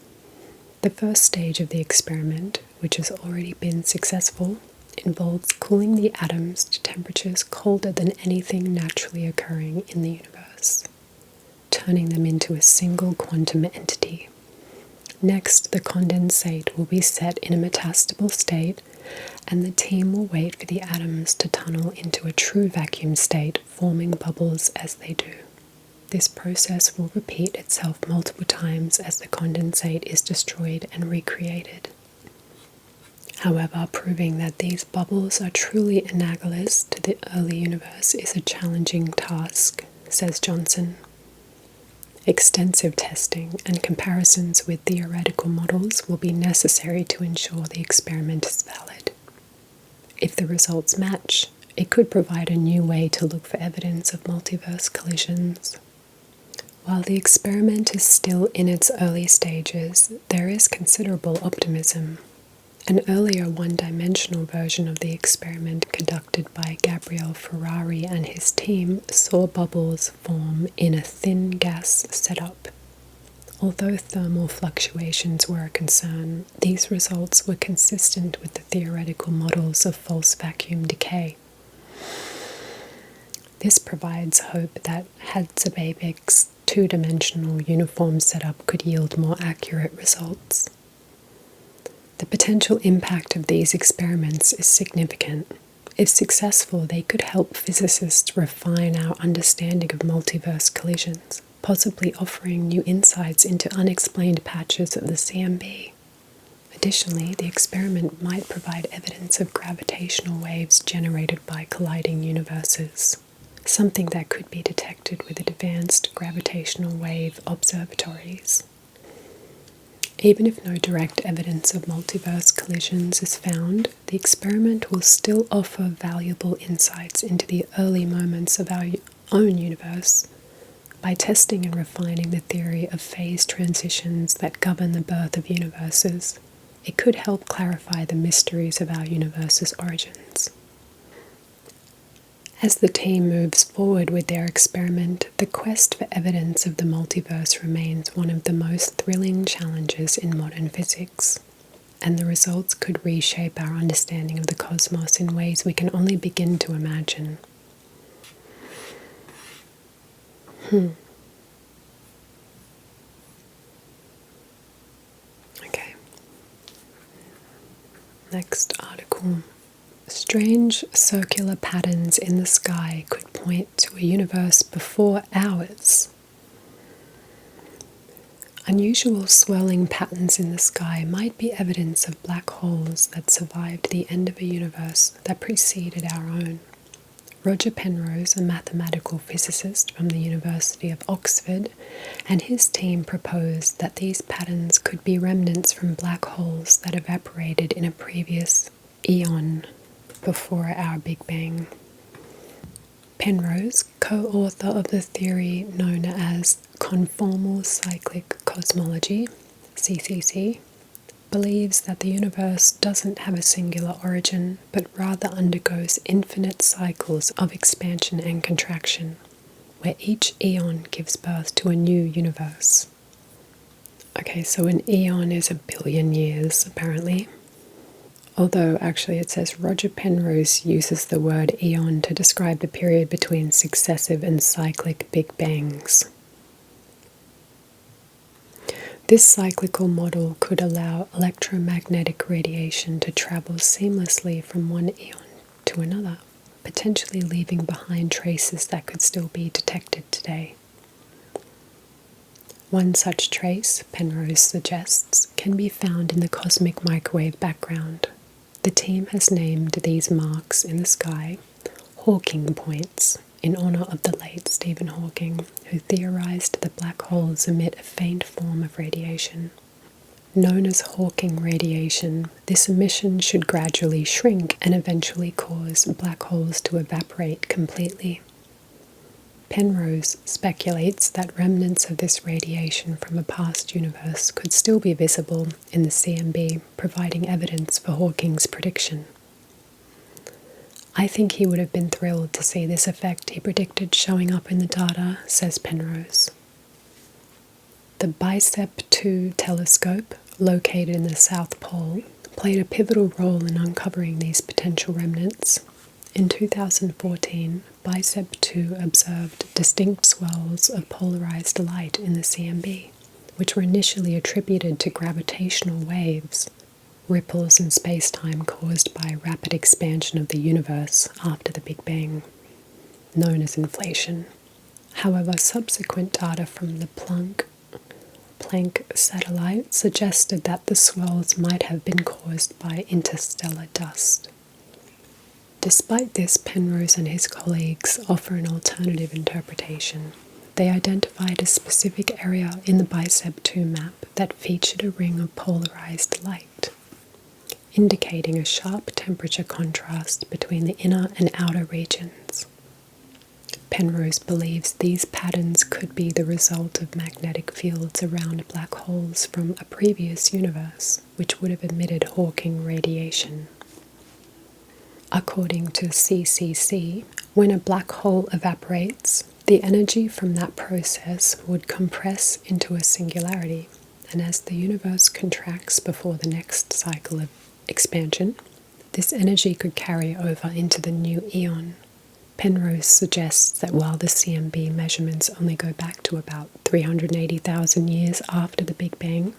The first stage of the experiment, which has already been successful, involves cooling the atoms to temperatures colder than anything naturally occurring in the universe, turning them into a single quantum entity. Next, the condensate will be set in a metastable state, and the team will wait for the atoms to tunnel into a true vacuum state, forming bubbles as they do. This process will repeat itself multiple times as the condensate is destroyed and recreated. However, proving that these bubbles are truly analogous to the early universe is a challenging task, says Johnson. Extensive testing and comparisons with theoretical models will be necessary to ensure the experiment is valid. If the results match, it could provide a new way to look for evidence of multiverse collisions. While the experiment is still in its early stages, there is considerable optimism. An earlier one-dimensional version of the experiment conducted by Gabriele Ferrari and his team saw bubbles form in a thin gas setup. Although thermal fluctuations were a concern, these results were consistent with the theoretical models of false vacuum decay. This provides hope that Hadzababek's two-dimensional uniform setup could yield more accurate results. The potential impact of these experiments is significant. If successful, they could help physicists refine our understanding of multiverse collisions, possibly offering new insights into unexplained patches of the CMB. Additionally, the experiment might provide evidence of gravitational waves generated by colliding universes, something that could be detected with advanced gravitational wave observatories. Even if no direct evidence of multiverse collisions is found, the experiment will still offer valuable insights into the early moments of our own universe. By testing and refining the theory of phase transitions that govern the birth of universes, it could help clarify the mysteries of our universe's origins. As the team moves forward with their experiment, the quest for evidence of the multiverse remains one of the most thrilling challenges in modern physics, and the results could reshape our understanding of the cosmos in ways we can only begin to imagine. Okay. Next article. Strange circular patterns in the sky could point to a universe before ours. Unusual swirling patterns in the sky might be evidence of black holes that survived the end of a universe that preceded our own. Roger Penrose, a mathematical physicist from the University of Oxford, and his team proposed that these patterns could be remnants from black holes that evaporated in a previous eon before our Big Bang. Penrose, co-author of the theory known as conformal cyclic cosmology, CCC, believes that the universe doesn't have a singular origin, but rather undergoes infinite cycles of expansion and contraction, where each eon gives birth to a new universe. Okay, so an eon is 1 billion years, apparently. Although actually it says Roger Penrose uses the word eon to describe the period between successive and cyclic Big Bangs. This cyclical model could allow electromagnetic radiation to travel seamlessly from one eon to another, potentially leaving behind traces that could still be detected today. One such trace, Penrose suggests, can be found in the cosmic microwave background. The team has named these marks in the sky Hawking points, in honor of the late Stephen Hawking, who theorized that black holes emit a faint form of radiation. Known as Hawking radiation, this emission should gradually shrink and eventually cause black holes to evaporate completely. Penrose speculates that remnants of this radiation from a past universe could still be visible in the CMB, providing evidence for Hawking's prediction. I think he would have been thrilled to see this effect he predicted showing up in the data, says Penrose. The BICEP 2 telescope, located in the South Pole, played a pivotal role in uncovering these potential remnants. In 2014, BICEP 2 observed distinct swirls of polarized light in the CMB, which were initially attributed to gravitational waves, ripples in space-time caused by rapid expansion of the universe after the Big Bang, known as inflation. However, subsequent data from the Planck satellite suggested that the swirls might have been caused by interstellar dust. Despite this, Penrose and his colleagues offer an alternative interpretation. They identified a specific area in the BICEP 2 map that featured a ring of polarized light, indicating a sharp temperature contrast between the inner and outer regions. Penrose believes these patterns could be the result of magnetic fields around black holes from a previous universe, which would have emitted Hawking radiation. According to CCC, when a black hole evaporates, the energy from that process would compress into a singularity, and as the universe contracts before the next cycle of expansion, this energy could carry over into the new eon. Penrose suggests that while the CMB measurements only go back to about 380,000 years after the Big Bang,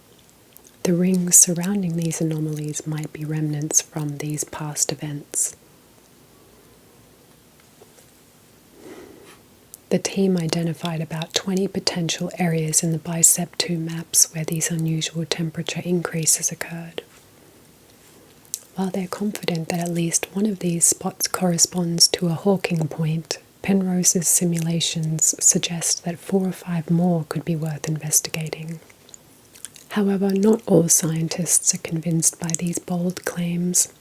the rings surrounding these anomalies might be remnants from these past events. The team identified about 20 potential areas in the BICEP 2 maps where these unusual temperature increases occurred. While they're confident that at least one of these spots corresponds to a Hawking point, Penrose's simulations suggest that 4 or 5 more could be worth investigating. However, not all scientists are convinced by these bold claims.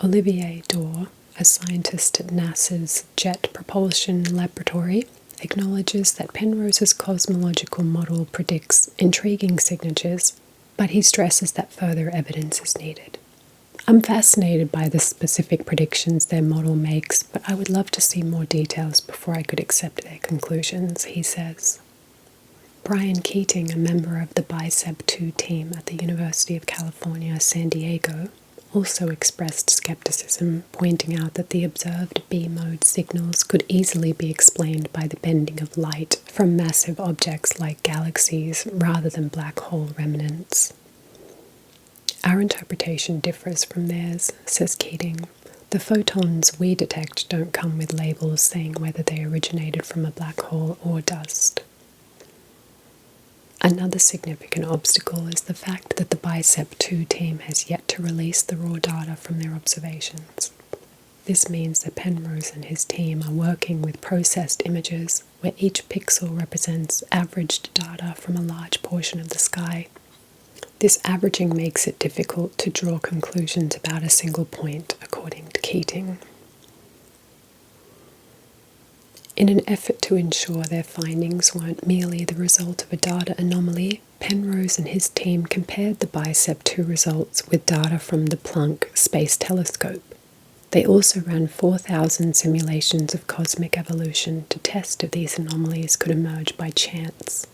Olivier Dorr, a scientist at NASA's Jet Propulsion Laboratory, acknowledges that Penrose's cosmological model predicts intriguing signatures, but he stresses that further evidence is needed. I'm fascinated by the specific predictions their model makes, but I would love to see more details before I could accept their conclusions, he says. Brian Keating, a member of the BICEP 2 team at the University of California, San Diego, also expressed skepticism, pointing out that the observed B-mode signals could easily be explained by the bending of light from massive objects like galaxies rather than black hole remnants. Our interpretation differs from theirs, says Keating. The photons we detect don't come with labels saying whether they originated from a black hole or dust. Another significant obstacle is the fact that the BICEP 2 team has yet to release the raw data from their observations. This means that Penrose and his team are working with processed images where each pixel represents averaged data from a large portion of the sky. This averaging makes it difficult to draw conclusions about a single point, according to Keating. In an effort to ensure their findings weren't merely the result of a data anomaly, Penrose and his team compared the BICEP 2 results with data from the Planck Space Telescope. They also ran 4,000 simulations of cosmic evolution to test if these anomalies could emerge by chance.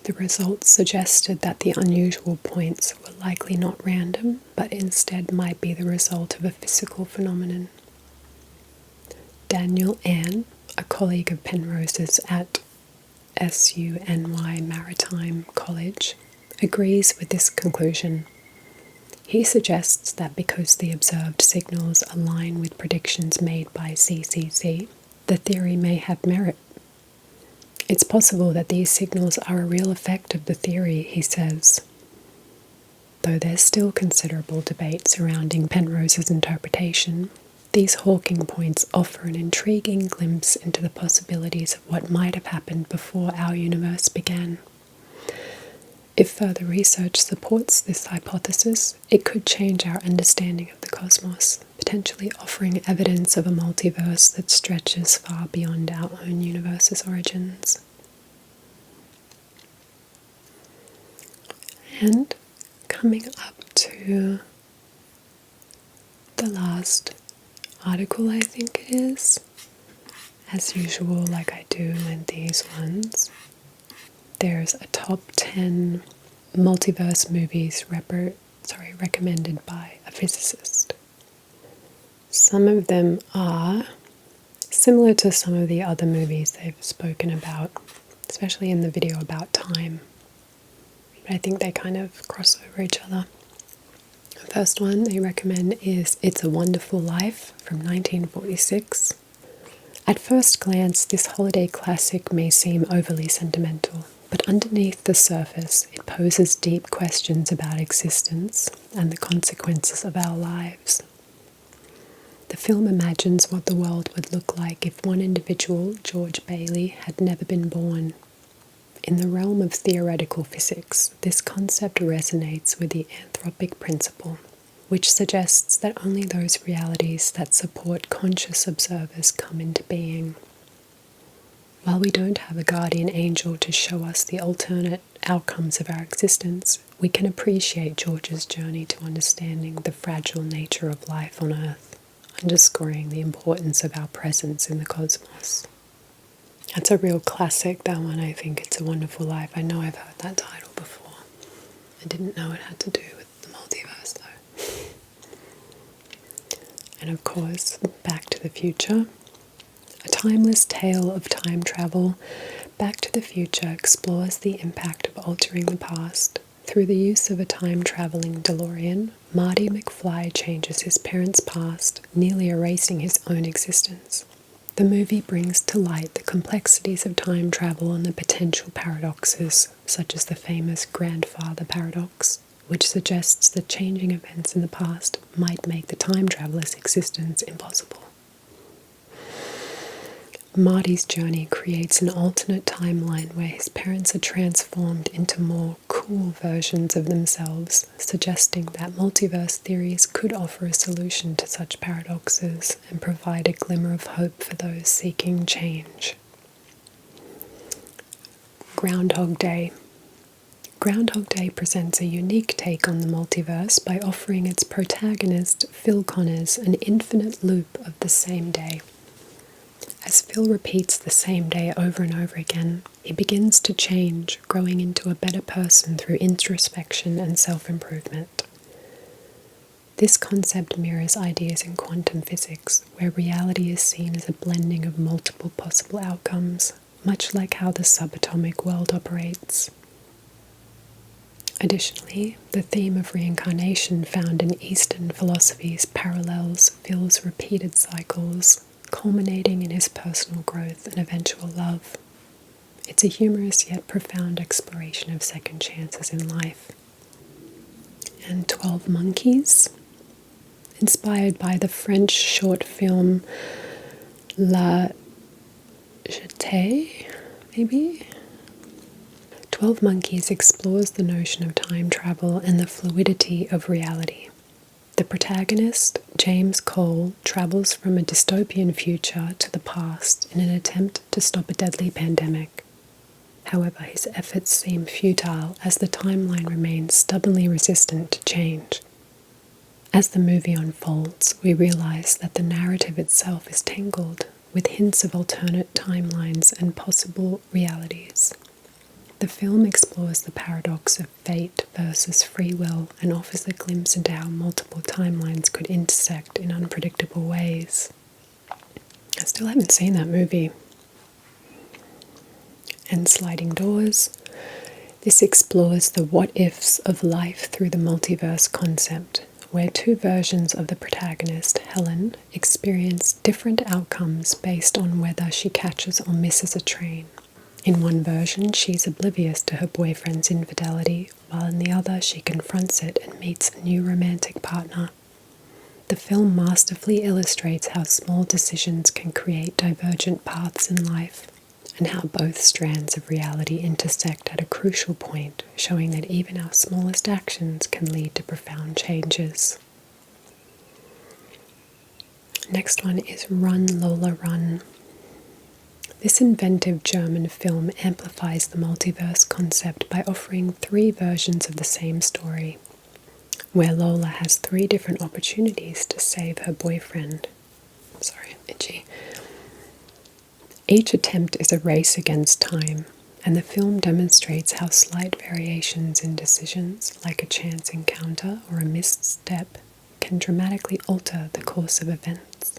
The results suggested that the unusual points were likely not random, but instead might be the result of a physical phenomenon. Daniel Ann, a colleague of Penrose's at SUNY Maritime College, agrees with this conclusion. He suggests that because the observed signals align with predictions made by CCC, the theory may have merit. It's possible that these signals are a real effect of the theory, he says. Though there's still considerable debate surrounding Penrose's interpretation, these Hawking points offer an intriguing glimpse into the possibilities of what might have happened before our universe began. If further research supports this hypothesis, it could change our understanding of the cosmos, potentially offering evidence of a multiverse that stretches far beyond our own universe's origins. And coming up to the last article, I think it is, as usual, like I do in these ones, there's a top 10 multiverse movies recommended by a physicist. Some of them are similar to some of the other movies they've spoken about, especially in the video about time. But I think they kind of cross over each other. The first one they recommend is It's a Wonderful Life from 1946. At first glance, this holiday classic may seem overly sentimental, but underneath the surface, it poses deep questions about existence and the consequences of our lives. The film imagines what the world would look like if one individual, George Bailey, had never been born. In the realm of theoretical physics, this concept resonates with the anthropic principle, which suggests that only those realities that support conscious observers come into being. While we don't have a guardian angel to show us the alternate outcomes of our existence, we can appreciate George's journey to understanding the fragile nature of life on Earth, underscoring the importance of our presence in the cosmos. That's a real classic, that one. I think It's a Wonderful Life. I know I've heard that title before. I didn't know it had to do with the multiverse, though. And of course, Back to the Future. A timeless tale of time travel, Back to the Future explores the impact of altering the past. Through the use of a time-traveling DeLorean, Marty McFly changes his parents' past, nearly erasing his own existence. The movie brings to light the complexities of time travel and the potential paradoxes, such as the famous grandfather paradox, which suggests that changing events in the past might make the time traveler's existence impossible. Marty's journey creates an alternate timeline where his parents are transformed into more cool versions of themselves, suggesting that multiverse theories could offer a solution to such paradoxes and provide a glimmer of hope for those seeking change. Groundhog Day. Groundhog Day presents a unique take on the multiverse by offering its protagonist, Phil Connors, an infinite loop of the same day. As Phil repeats the same day over and over again, he begins to change, growing into a better person through introspection and self-improvement. This concept mirrors ideas in quantum physics, where reality is seen as a blending of multiple possible outcomes, much like how the subatomic world operates. Additionally, the theme of reincarnation found in Eastern philosophies parallels Phil's repeated cycles, culminating in his personal growth and eventual love. It's a humorous yet profound exploration of second chances in life. And 12 Monkeys, inspired by the French short film La Jetée, maybe? 12 Monkeys explores the notion of time travel and the fluidity of reality. The protagonist, James Cole, travels from a dystopian future to the past in an attempt to stop a deadly pandemic. However, his efforts seem futile as the timeline remains stubbornly resistant to change. As the movie unfolds, we realize that the narrative itself is tangled with hints of alternate timelines and possible realities. The film explores the paradox of fate versus free will and offers a glimpse into how multiple timelines could intersect in unpredictable ways. I still haven't seen that movie. And Sliding Doors. This explores the what-ifs of life through the multiverse concept, where two versions of the protagonist, Helen, experience different outcomes based on whether she catches or misses a train. In one version, she's oblivious to her boyfriend's infidelity, while in the other, she confronts it and meets a new romantic partner. The film masterfully illustrates how small decisions can create divergent paths in life, and how both strands of reality intersect at a crucial point, showing that even our smallest actions can lead to profound changes. Next one is Run, Lola, Run. This inventive German film amplifies the multiverse concept by offering 3 versions of the same story, where Lola has 3 different opportunities to save her boyfriend. Sorry, itchy. Each attempt is a race against time, and the film demonstrates how slight variations in decisions, like a chance encounter or a misstep, can dramatically alter the course of events.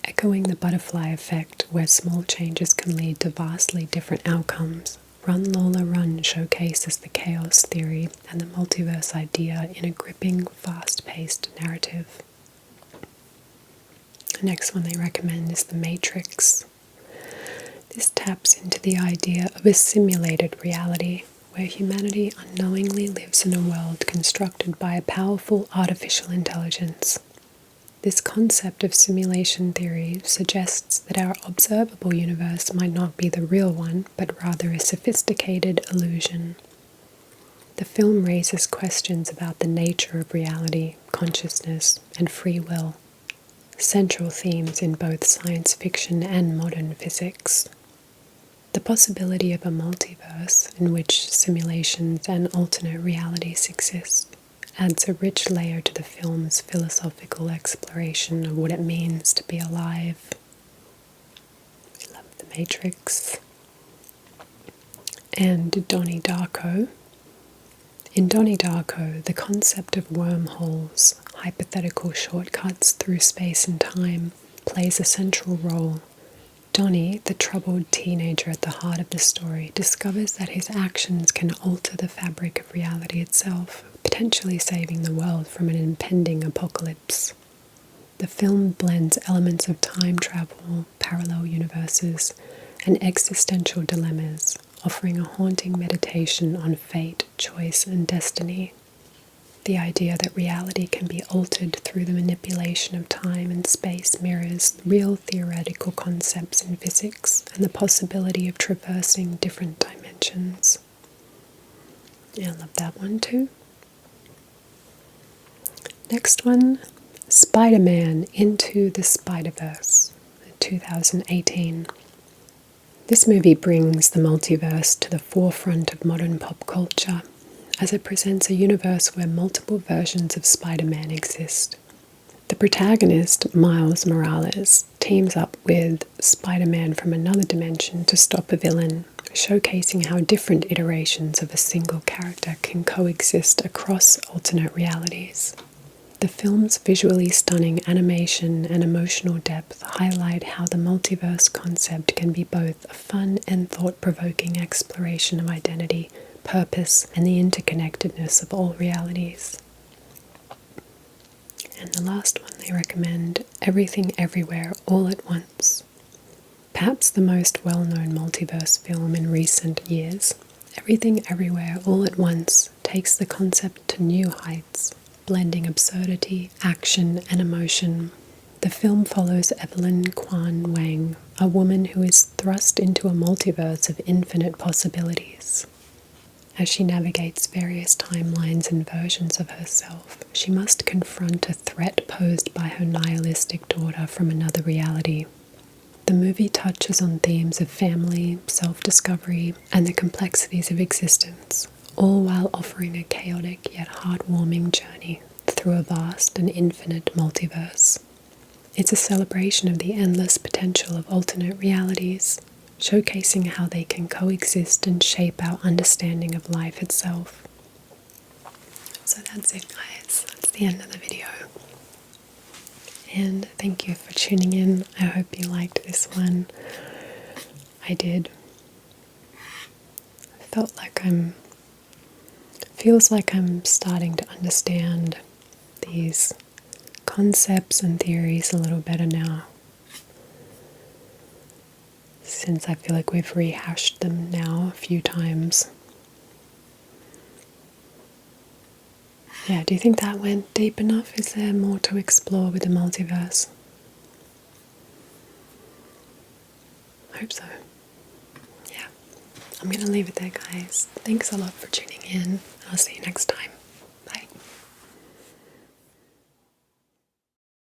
Echoing the butterfly effect, where small changes can lead to vastly different outcomes, Run Lola Run showcases the chaos theory and the multiverse idea in a gripping, fast-paced narrative. The next one they recommend is The Matrix. This taps into the idea of a simulated reality, where humanity unknowingly lives in a world constructed by a powerful artificial intelligence. This concept of simulation theory suggests that our observable universe might not be the real one, but rather a sophisticated illusion. The film raises questions about the nature of reality, consciousness, and free will, central themes in both science fiction and modern physics. The possibility of a multiverse in which simulations and alternate realities exist adds a rich layer to the film's philosophical exploration of what it means to be alive. I love The Matrix. And Donnie Darko. In Donnie Darko, the concept of wormholes, hypothetical shortcuts through space and time, plays a central role. Donnie, the troubled teenager at the heart of the story, discovers that his actions can alter the fabric of reality itself, potentially saving the world from an impending apocalypse. The film blends elements of time travel, parallel universes, and existential dilemmas, offering a haunting meditation on fate, choice, and destiny. The idea that reality can be altered through the manipulation of time and space mirrors real theoretical concepts in physics and the possibility of traversing different dimensions. Yeah, I love that one too. Next one, Spider-Man Into the Spider-Verse, 2018. This movie brings the multiverse to the forefront of modern pop culture, as it presents a universe where multiple versions of Spider-Man exist. The protagonist, Miles Morales, teams up with Spider-Man from another dimension to stop a villain, showcasing how different iterations of a single character can coexist across alternate realities. The film's visually stunning animation and emotional depth highlight how the multiverse concept can be both a fun and thought-provoking exploration of identity, purpose, and the interconnectedness of all realities. And the last one they recommend, Everything Everywhere All at Once. Perhaps the most well-known multiverse film in recent years, Everything Everywhere All at Once takes the concept to new heights, blending absurdity, action, and emotion. The film follows Evelyn Kwan Wang, a woman who is thrust into a multiverse of infinite possibilities. As she navigates various timelines and versions of herself, she must confront a threat posed by her nihilistic daughter from another reality. The movie touches on themes of family, self-discovery, and the complexities of existence, all while offering a chaotic yet heartwarming journey through a vast and infinite multiverse. It's a celebration of the endless potential of alternate realities, showcasing how they can coexist and shape our understanding of life itself. So that's it, guys. That's the end of the video. And thank you for tuning in. I hope you liked this one. I did. Feels like I'm starting to understand these concepts and theories a little better now, since I feel like we've rehashed them now a few times. Yeah, do you think that went deep enough? Is there more to explore with the multiverse? I hope so. Yeah, I'm going to leave it there, guys. Thanks a lot for tuning in. I'll see you next time.